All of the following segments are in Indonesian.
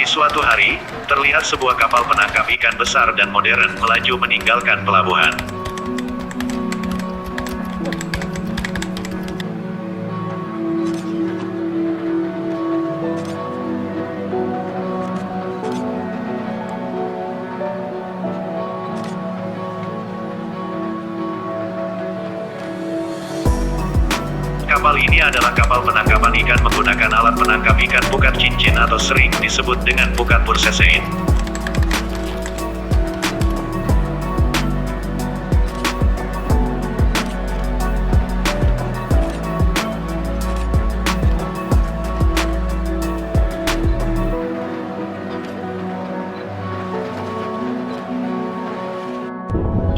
suatu hari, terlihat sebuah kapal penangkap ikan besar dan modern melaju meninggalkan pelabuhan. Kapal ini adalah kapal penangkapan ikan menggunakan alat penangkap ikan pukat cincin atau sering disebut dengan pukat pursesein.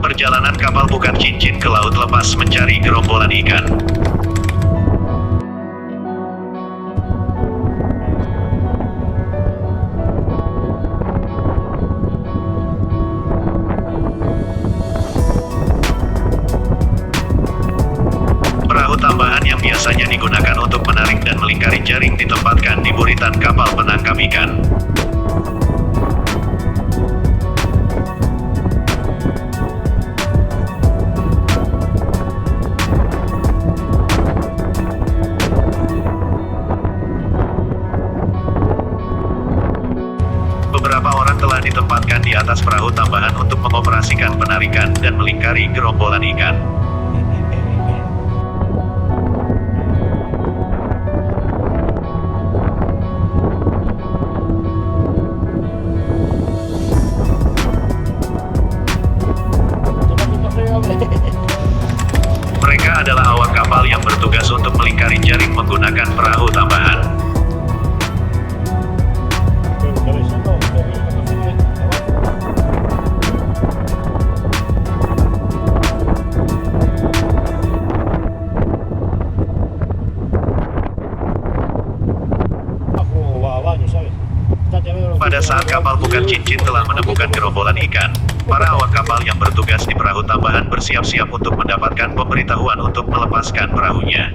Perjalanan kapal pukat cincin ke laut lepas mencari gerombolan ikan. Tambahan yang biasanya digunakan untuk menarik dan melingkari jaring ditempatkan di buritan kapal penangkap ikan. Beberapa orang telah ditempatkan di atas perahu tambahan untuk mengoperasikan penarikan dan melingkari gerombolan ikan. Mereka adalah awak kapal yang bertugas untuk melingkari jaring menggunakan perahu tambahan. Pada saat kapal pukat cincin telah menemukan gerombolan ikan, para awak kapal yang bertugas di perahu tambahan bersiap-siap untuk mendapatkan pemberitahuan untuk melepaskan perahunya.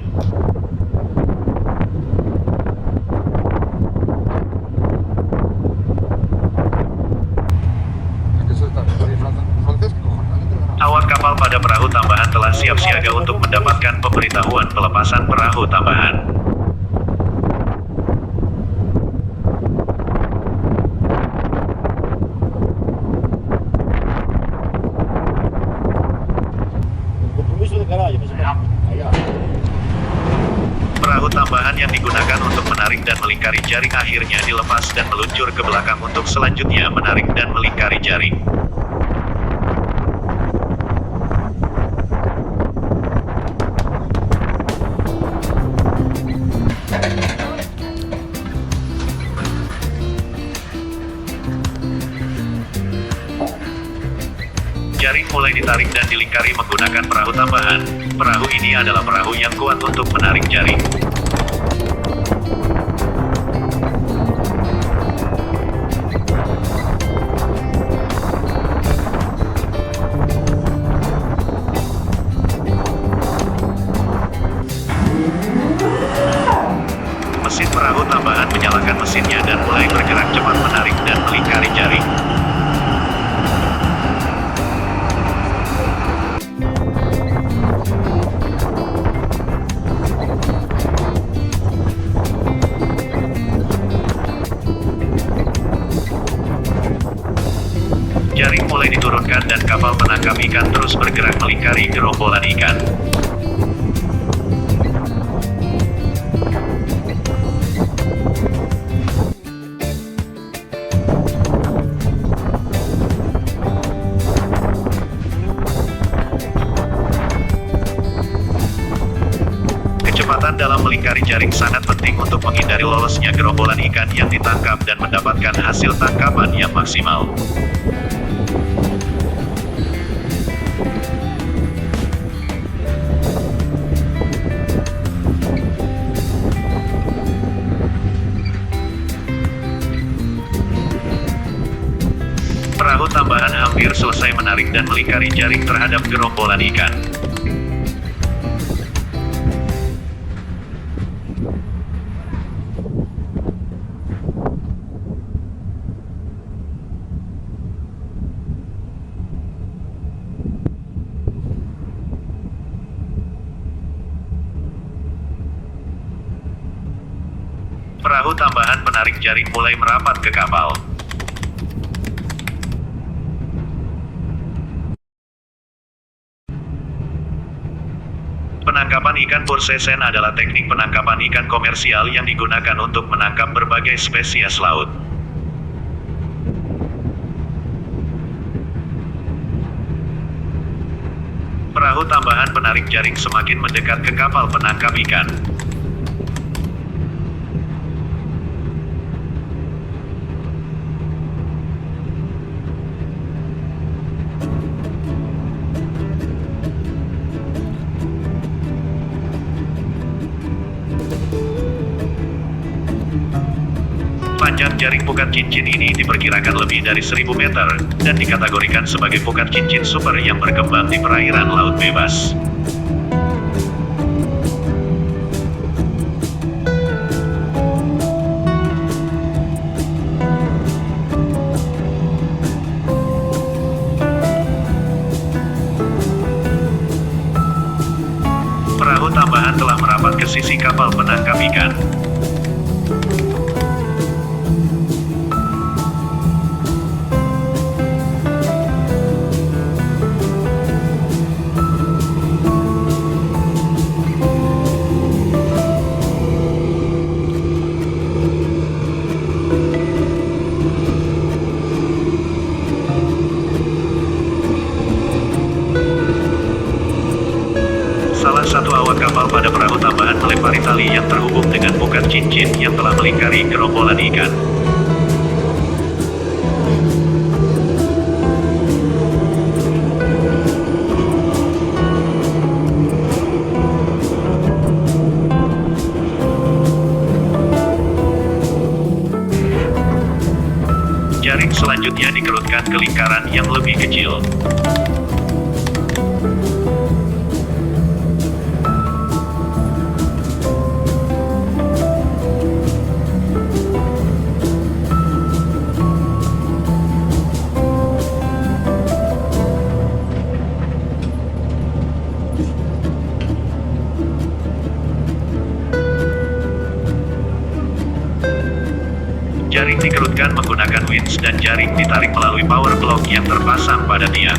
Awak kapal pada perahu tambahan telah siap siaga untuk mendapatkan pemberitahuan pelepasan perahu tambahan. Perahu tambahan yang digunakan untuk menarik dan melingkari jaring akhirnya dilepas dan meluncur ke belakang untuk selanjutnya menarik dan melingkari jaring. Jaring mulai ditarik dan dilingkari menggunakan perahu tambahan. Perahu ini adalah perahu yang kuat untuk menarik jaring. Mesin perahu tambahan menyalakan mesinnya dan mulai bergerak cepat menarik dan melingkari jaring. Jaring mulai diturunkan dan kapal penangkap ikan terus bergerak melingkari gerombolan ikan. Kecepatan dalam melingkari jaring sangat penting untuk menghindari lolosnya gerombolan ikan yang ditangkap dan mendapatkan hasil tangkapan yang maksimal. Perahu tambahan hampir selesai menarik dan melingkari jaring terhadap gerombolan ikan. Perahu tambahan penarik jaring mulai merapat ke kapal. Penangkapan ikan Pursesen adalah teknik penangkapan ikan komersial yang digunakan untuk menangkap berbagai spesies laut. Perahu tambahan penarik jaring semakin mendekat ke kapal penangkap ikan. Panjang jaring pukat cincin ini diperkirakan lebih dari 1000 meter, dan dikategorikan sebagai pukat cincin super yang berkembang di perairan laut bebas. Perahu tambahan telah merapat ke sisi kapal penangkap ikan. Salah satu awak kapal pada perahu tambahan melempari tali yang terhubung dengan pukat cincin yang telah melingkari gerombolan ikan. Jaring selanjutnya dikerutkan ke lingkaran yang lebih kecil. Jaring dikerutkan menggunakan winch dan jaring ditarik melalui power block yang terpasang pada tiang.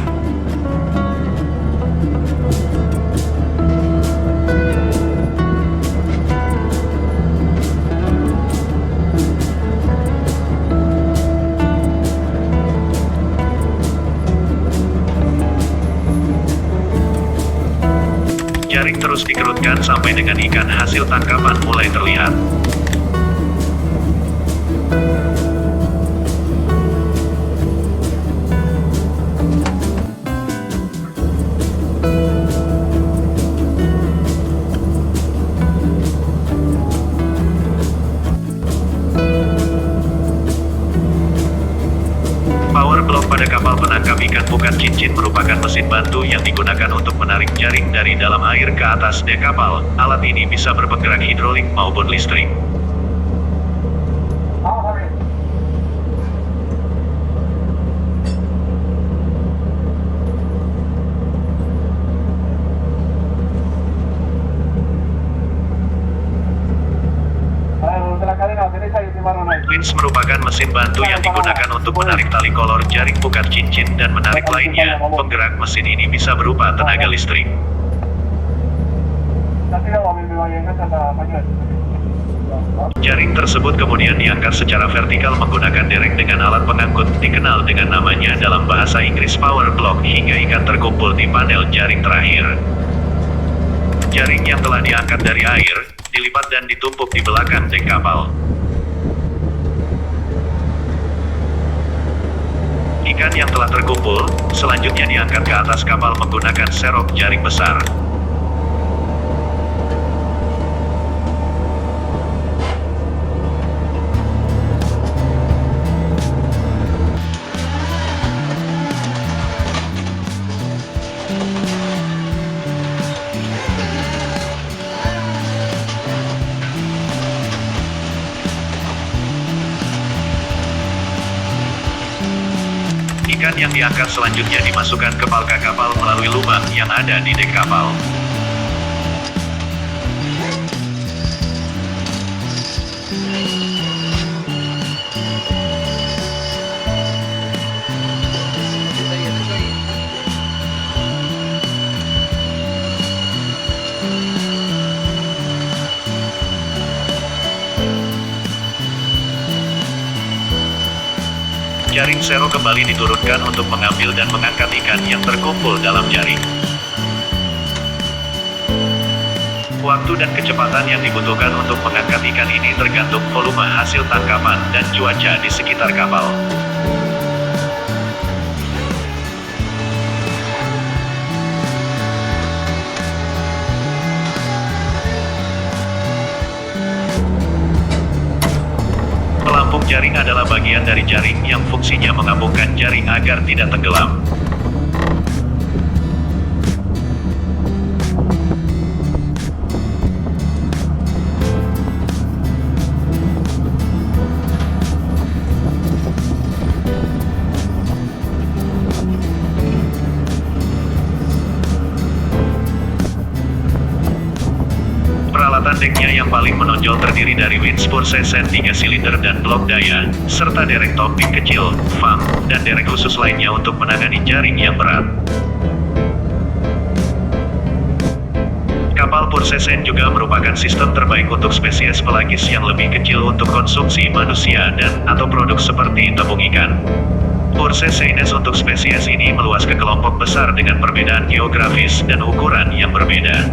Jaring terus dikerutkan sampai dengan ikan hasil tangkapan mulai terlihat. Power block pada kapal penangkap ikan pukat cincin merupakan mesin bantu yang digunakan untuk menarik jaring dari dalam air ke atas dek kapal. Alat ini bisa berpenggerak hidrolik maupun listrik. Winch merupakan mesin bantu yang digunakan untuk menarik tali kolor jaring pukat cincin dan menarik lainnya. Penggerak mesin ini bisa berupa tenaga listrik. Jaring tersebut kemudian diangkat secara vertikal menggunakan derek dengan alat pengangkut dikenal dengan namanya dalam bahasa Inggris power block hingga ikan terkumpul di panel jaring terakhir. Jaring yang telah diangkat dari air, dilipat dan ditumpuk di belakang dek kapal. Ikan yang telah terkumpul, selanjutnya diangkat ke atas kapal menggunakan serok jaring besar. Ikan yang diangkat selanjutnya dimasukkan ke palka kapal melalui lubang yang ada di dek kapal. Jaring sero kembali diturunkan untuk mengambil dan mengangkat ikan yang terkumpul dalam jaring. Waktu dan kecepatan yang dibutuhkan untuk mengangkat ikan ini tergantung volume hasil tangkapan dan cuaca di sekitar kapal. Pelampung jaring adalah bagian dari jaring yang fungsinya mengapungkan jaring agar tidak tenggelam. Peralatan deknya yang paling menonjol terdiri dari windspur sesen 3 silinder dan blok daya, serta derek topping kecil, fang, dan derek khusus lainnya untuk menangani jaring yang berat. Kapal Pursesen juga merupakan sistem terbaik untuk spesies pelagis yang lebih kecil untuk konsumsi manusia dan atau produk seperti tepung ikan. Purseseines untuk spesies ini meluas ke kelompok besar dengan perbedaan geografis dan ukuran yang berbeda.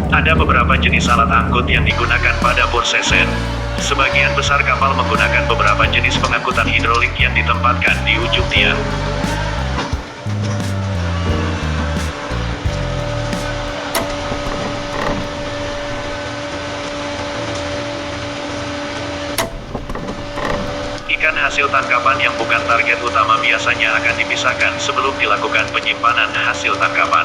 Ada beberapa jenis alat angkut yang digunakan pada Pursesen. Sebagian besar kapal menggunakan beberapa jenis pengangkutan hidrolik yang ditempatkan di ujung tiang. Ikan hasil tangkapan yang bukan target utama biasanya akan dipisahkan sebelum dilakukan penyimpanan hasil tangkapan.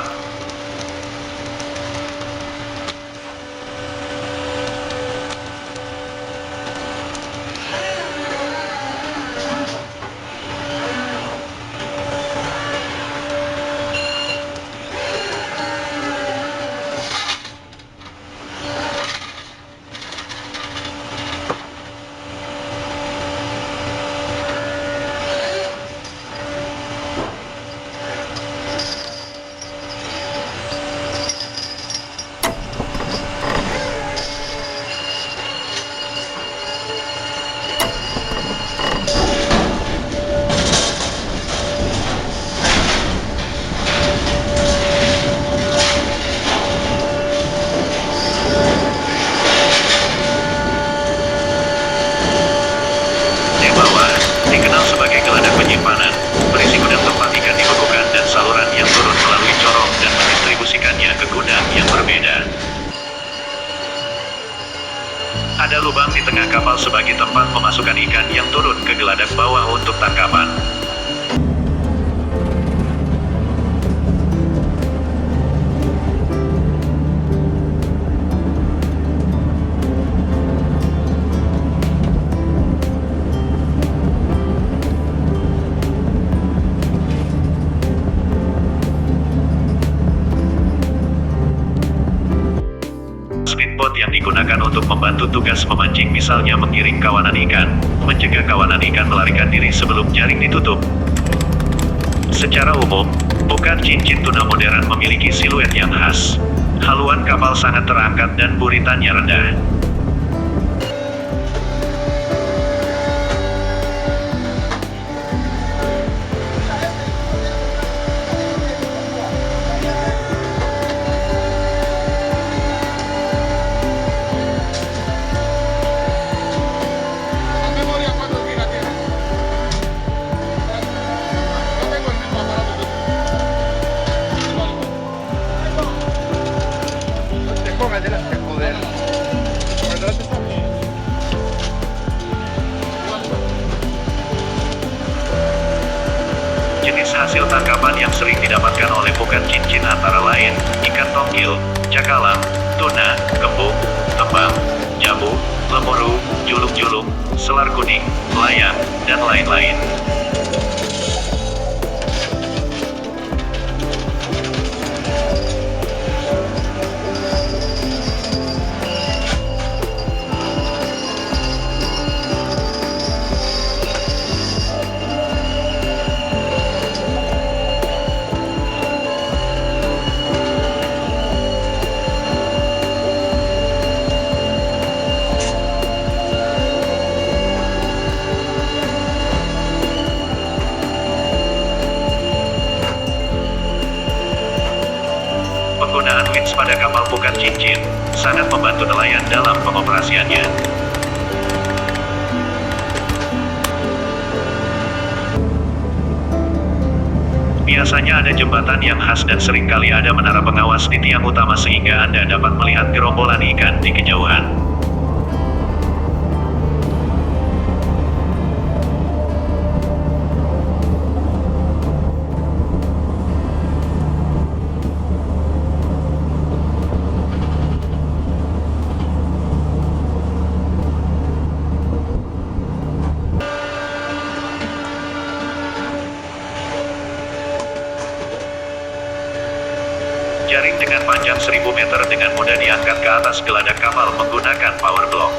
Dikenal sebagai geladak penyimpanan, berisi gudang tempat ikan dibekukan dan saluran yang turun melalui corong dan mendistribusikannya ke gudang yang berbeda. Ada lubang di tengah kapal sebagai tempat memasukkan ikan yang turun ke geladak bawah untuk tangkapan. Speedboat yang digunakan untuk membantu tugas memancing misalnya menggiring kawanan ikan, mencegah kawanan ikan melarikan diri sebelum jaring ditutup. Secara umum, bukar cincin tuna modern memiliki siluet yang khas. Haluan kapal sangat terangkat dan buritannya rendah. Adelante, joder. Adelante está bien. Jenis hasil tangkapan yang sering didapatkan oleh bukar cincin antara lain, ikan tongkil, cakalang, tuna, kembung, tembang, jambu, lemuru, julung-julung, selar kuning, layang, dan lain-lain. Penggunaan winch pada kapal Pukat Cincin sangat membantu nelayan dalam pengoperasiannya. Biasanya ada jembatan yang khas dan seringkali ada menara pengawas di tiang utama sehingga Anda dapat melihat gerombolan ikan di kejauhan. Jaring dengan panjang 1000 meter dengan mudah diangkat ke atas geladak kapal menggunakan power block.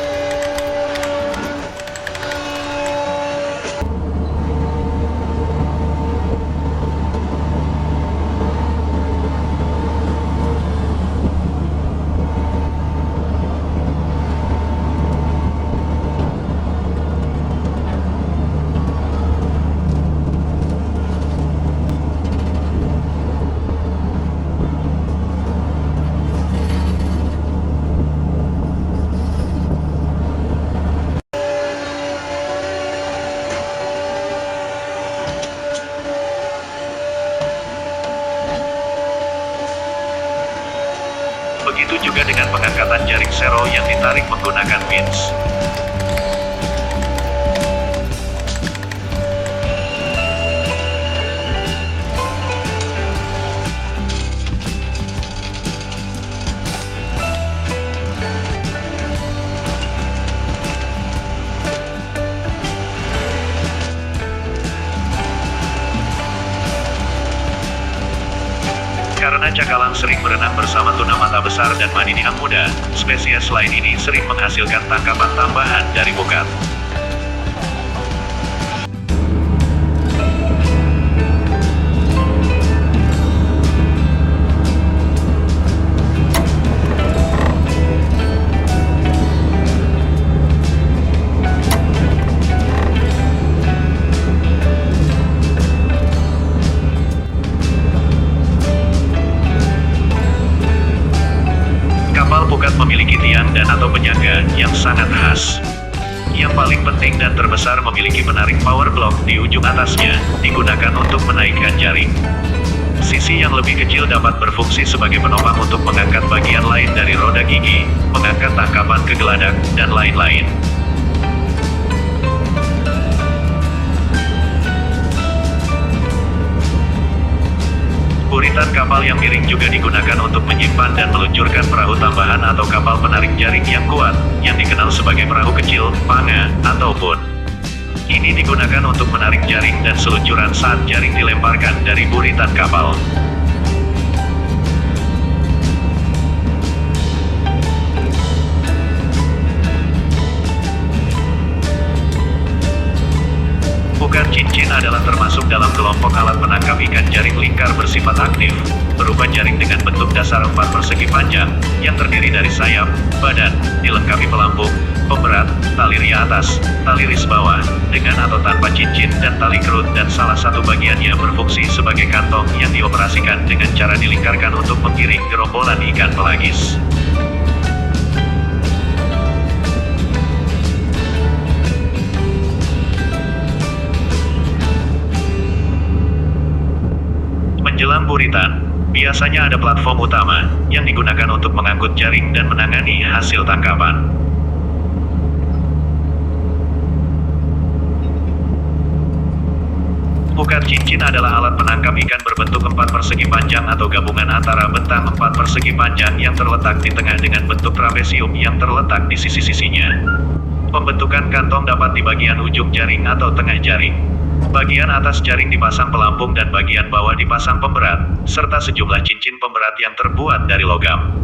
Begitu juga dengan pengangkatan jaring sero yang ditarik menggunakan winch. Karena cakalang sering berenang bersama tuna mata besar dan maniniang muda, spesies lain ini sering menghasilkan tangkapan tambahan dari pukat. Kapal pukat memiliki tiang dan atau penyangga yang sangat khas. Yang paling penting dan terbesar memiliki penarik power block di ujung atasnya, digunakan untuk menaikkan jaring. Sisi yang lebih kecil dapat berfungsi sebagai penopang untuk mengangkat bagian lain dari roda gigi, mengangkat tangkapan ke geladak, dan lain-lain. Buritan kapal yang miring juga digunakan untuk menyimpan dan meluncurkan perahu tambahan atau kapal penarik jaring yang kuat, yang dikenal sebagai perahu kecil, panga, atau boat. Ini digunakan untuk menarik jaring dan seluncuran saat jaring dilemparkan dari buritan kapal. Pukat cincin adalah termasuk dalam kelompok alat penangkap ikan jaring lingkar bersifat aktif, berupa jaring dengan bentuk dasar 4 persegi panjang, yang terdiri dari sayap, badan, dilengkapi pelampung, pemberat, tali ria atas, tali ris bawah, dengan atau tanpa cincin dan tali kerut dan salah satu bagiannya berfungsi sebagai kantong yang dioperasikan dengan cara dilingkarkan untuk menggiring gerombolan ikan pelagis. Menjelang buritan, biasanya ada platform utama, yang digunakan untuk mengangkut jaring dan menangani hasil tangkapan. Pukat cincin adalah alat penangkap ikan berbentuk 4 persegi panjang atau gabungan antara bentang 4 persegi panjang yang terletak di tengah dengan bentuk trapesium yang terletak di sisi-sisinya. Pembentukan kantong dapat di bagian ujung jaring atau tengah jaring. Bagian atas jaring dipasang pelampung dan bagian bawah dipasang pemberat, serta sejumlah cincin pemberat yang terbuat dari logam.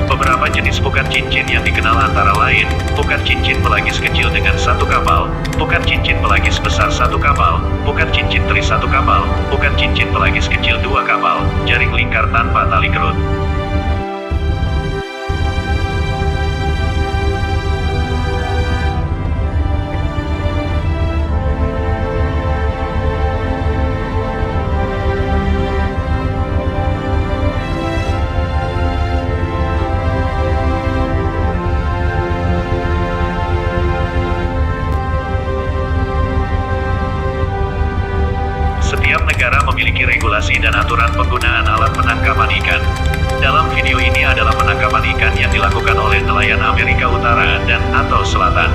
Beberapa jenis pukat cincin yang dikenal antara lain, pukat cincin pelagis kecil dengan satu kapal, pukat cincin pelagis besar satu kapal, pukat cincin teri satu kapal, pukat cincin pelagis kecil dua kapal, jaring lingkar tanpa tali kerut. Setiap negara memiliki regulasi dan aturan penggunaan alat penangkapan ikan. Dalam video ini adalah penangkapan ikan yang dilakukan oleh nelayan Amerika Utara dan atau Selatan.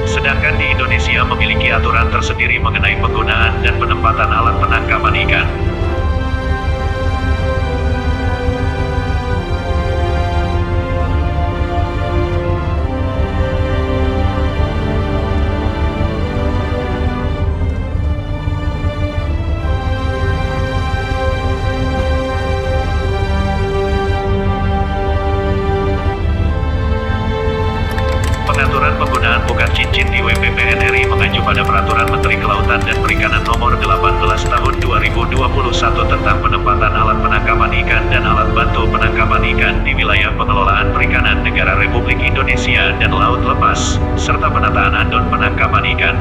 Sedangkan di Indonesia memiliki aturan tersendiri mengenai penggunaan dan penempatan alat penangkapan ikan. Pengaturan penggunaan pukat cincin di WPPN RI mengacu pada Peraturan Menteri Kelautan dan Perikanan Nomor 18 Tahun 2021 tentang penempatan alat penangkapan ikan dan alat bantu penangkapan ikan di wilayah pengelolaan perikanan negara Republik Indonesia dan laut lepas, serta penataan andon penangkapan ikan.